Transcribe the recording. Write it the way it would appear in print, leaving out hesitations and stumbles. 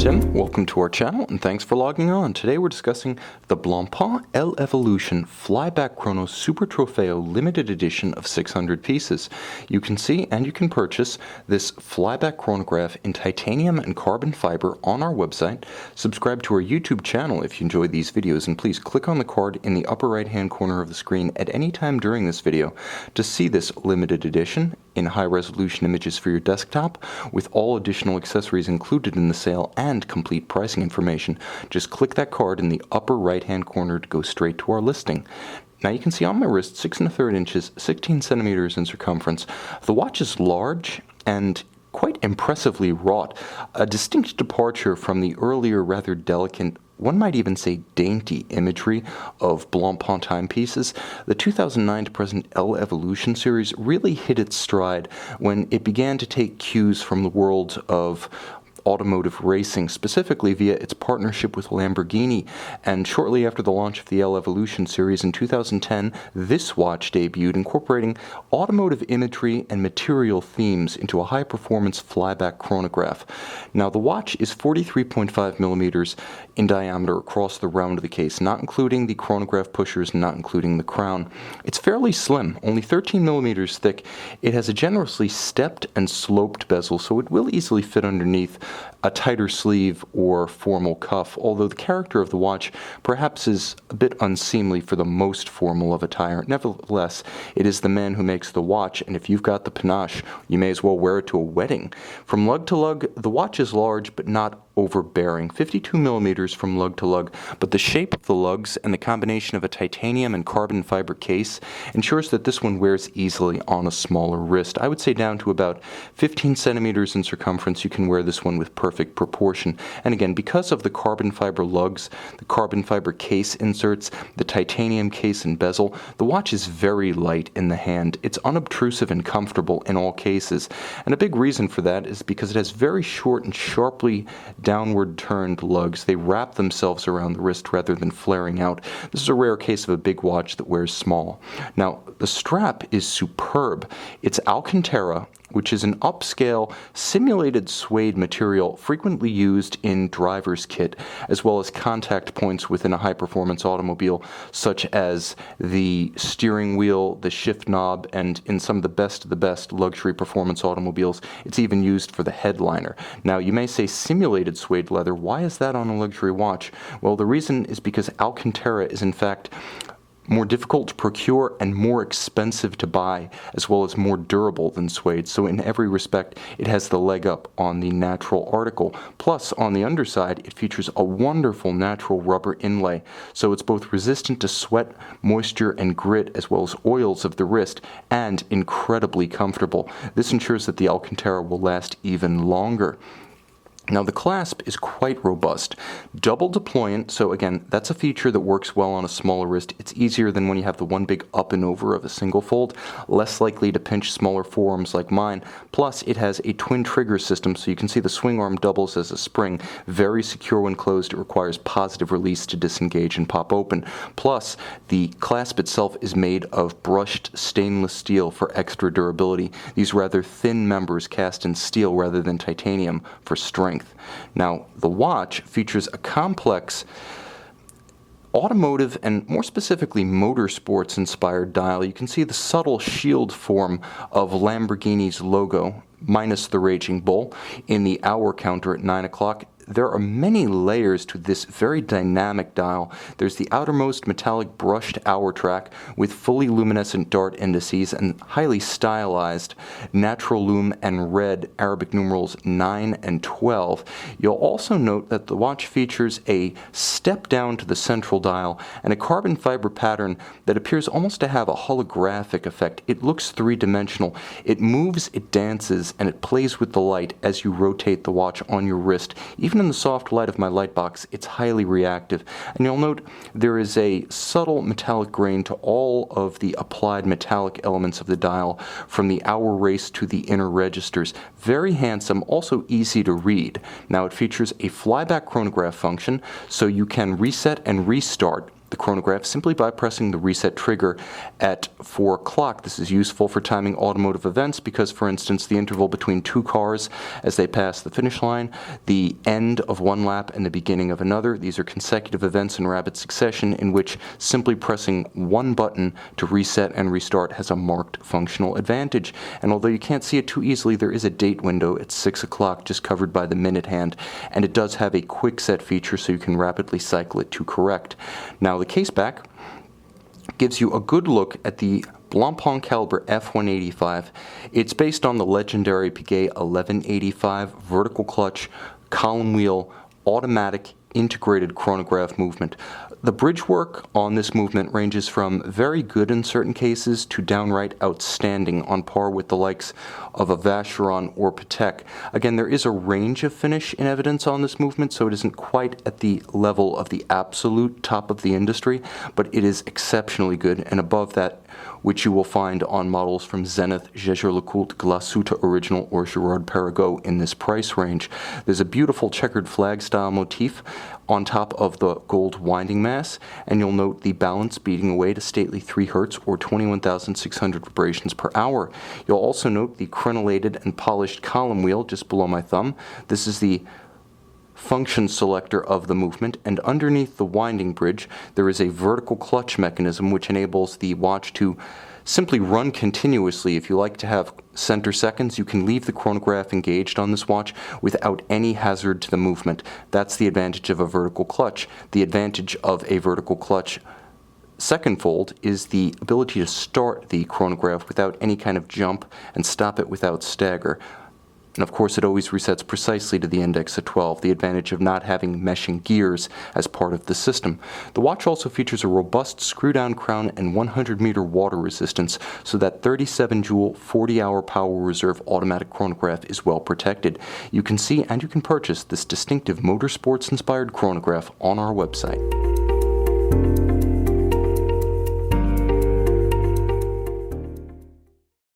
Tim, welcome to our channel and thanks for logging on. Today we're discussing the Blancpain L'Evolution Flyback Chrono Super Trofeo limited edition of 600 pieces. You can see and you can purchase this flyback chronograph in titanium and carbon fiber on our website. Subscribe to our YouTube channel if you enjoy these videos, and please click on the card in the upper right hand corner of the screen at any time during this video to see this limited edition in high-resolution images for your desktop, with all additional accessories included in the sale and complete pricing information. Just click that card in the upper right-hand corner to go straight to our listing. Now you can see on my wrist 6 1/3 inches, 16 centimeters in circumference. The watch is large and quite impressively wrought, a distinct departure from the earlier rather delicate, one might even say dainty, imagery of Blancpain timepieces. The 2009 to present L'Evolution series really hit its stride when it began to take cues from the world of automotive racing, specifically via its partnership with Lamborghini. And shortly after the launch of the L'Evolution series in 2010, this watch debuted, incorporating automotive imagery and material themes into a high-performance flyback chronograph. Now, the watch is 43.5 millimeters in diameter across the round of the case, not including the chronograph pushers, not including the crown. It's fairly slim, only 13 millimeters thick. It has a generously stepped and sloped bezel, so it will easily fit underneath a tighter sleeve or formal cuff, although the character of the watch perhaps is a bit unseemly for the most formal of attire. Nevertheless, it is the man who makes the watch, and if you've got the panache, you may as well wear it to a wedding. From lug to lug, the watch is large but not overbearing, 52 millimeters from lug to lug, but the shape of the lugs and the combination of a titanium and carbon fiber case ensures that this one wears easily on a smaller wrist. I would say down to about 15 centimeters in circumference, you can wear this one with perfect proportion. And again, because of the carbon fiber lugs, the carbon fiber case inserts, the titanium case and bezel, the watch is very light in the hand. It's unobtrusive and comfortable in all cases. And a big reason for that is because it has very short and sharply downward turned lugs. They wrap themselves around the wrist rather than flaring out. This is a rare case of a big watch that wears small. Now, the strap is superb. It's Alcantara, which is an upscale simulated suede material frequently used in driver's kit, as well as contact points within a high-performance automobile, such as the steering wheel, the shift knob, and in some of the best luxury performance automobiles, it's even used for the headliner. Now, you may say simulated suede leather. Why is that on a luxury watch? Well, the reason is because Alcantara is in fact more difficult to procure and more expensive to buy, as well as more durable than suede. So in every respect, it has the leg up on the natural article. Plus, on the underside, it features a wonderful natural rubber inlay. So it's both resistant to sweat, moisture, and grit, as well as oils of the wrist, and incredibly comfortable. This ensures that the Alcantara will last even longer. Now, the clasp is quite robust. Double deployant, so again, that's a feature that works well on a smaller wrist. It's easier than when you have the one big up and over of a single fold, less likely to pinch smaller forearms like mine. Plus, it has a twin trigger system, so you can see the swing arm doubles as a spring. Very secure when closed. It requires positive release to disengage and pop open. Plus, the clasp itself is made of brushed stainless steel for extra durability. These rather thin members cast in steel rather than titanium for strength. Now, the watch features a complex automotive and more specifically motorsports inspired dial. You can see the subtle shield form of Lamborghini's logo, minus the raging bull, in the hour counter at 9 o'clock. There are many layers to this very dynamic dial. There's the outermost metallic brushed hour track with fully luminescent dart indices and highly stylized natural lume and red Arabic numerals 9 and 12. You'll also note that the watch features a step down to the central dial and a carbon fiber pattern that appears almost to have a holographic effect. It looks three-dimensional. It moves, it dances, and it plays with the light as you rotate the watch on your wrist. Even in the soft light of my light box, it's highly reactive. And you'll note there is a subtle metallic grain to all of the applied metallic elements of the dial, from the hour race to the inner registers. Very handsome, also easy to read. Now, it features a flyback chronograph function, so you can reset and restart the chronograph simply by pressing the reset trigger at 4 o'clock. This is useful for timing automotive events because, for instance, the interval between two cars as they pass the finish line, the end of one lap and the beginning of another, these are consecutive events in rapid succession in which simply pressing one button to reset and restart has a marked functional advantage. And although you can't see it too easily, there is a date window at 6 o'clock just covered by the minute hand, and it does have a quick set feature so you can rapidly cycle it to correct. Now the case back gives you a good look at the Blancpain caliber F185. It's based on the legendary Piguet 1185 vertical clutch, column wheel, automatic integrated chronograph movement. The bridge work on this movement ranges from very good in certain cases to downright outstanding, on par with the likes of a Vacheron or Patek. Again, there is a range of finish in evidence on this movement, so it isn't quite at the level of the absolute top of the industry, but it is exceptionally good and above that which you will find on models from Zenith, Jaeger-LeCoultre, Glashütte Original, or Girard-Perregaux in this price range. There's a beautiful checkered flag style motif on top of the gold winding mass, and you'll note the balance beating away to stately 3 Hz or 21,600 vibrations per hour. You'll also note the crenellated and polished column wheel just below my thumb. This is the function selector of the movement, and underneath the winding bridge there is a vertical clutch mechanism which enables the watch to simply run continuously. If you like to have center seconds, you can leave the chronograph engaged on this watch without any hazard to the movement. That's the advantage of a vertical clutch. The advantage of a vertical clutch second fold is the ability to start the chronograph without any kind of jump and stop it without stagger. And of course, it always resets precisely to the index at 12, the advantage of not having meshing gears as part of the system. The watch also features a robust screw-down crown and 100-meter water resistance, so that 37-joule, 40-hour power reserve automatic chronograph is well protected. You can see and you can purchase this distinctive motorsports-inspired chronograph on our website.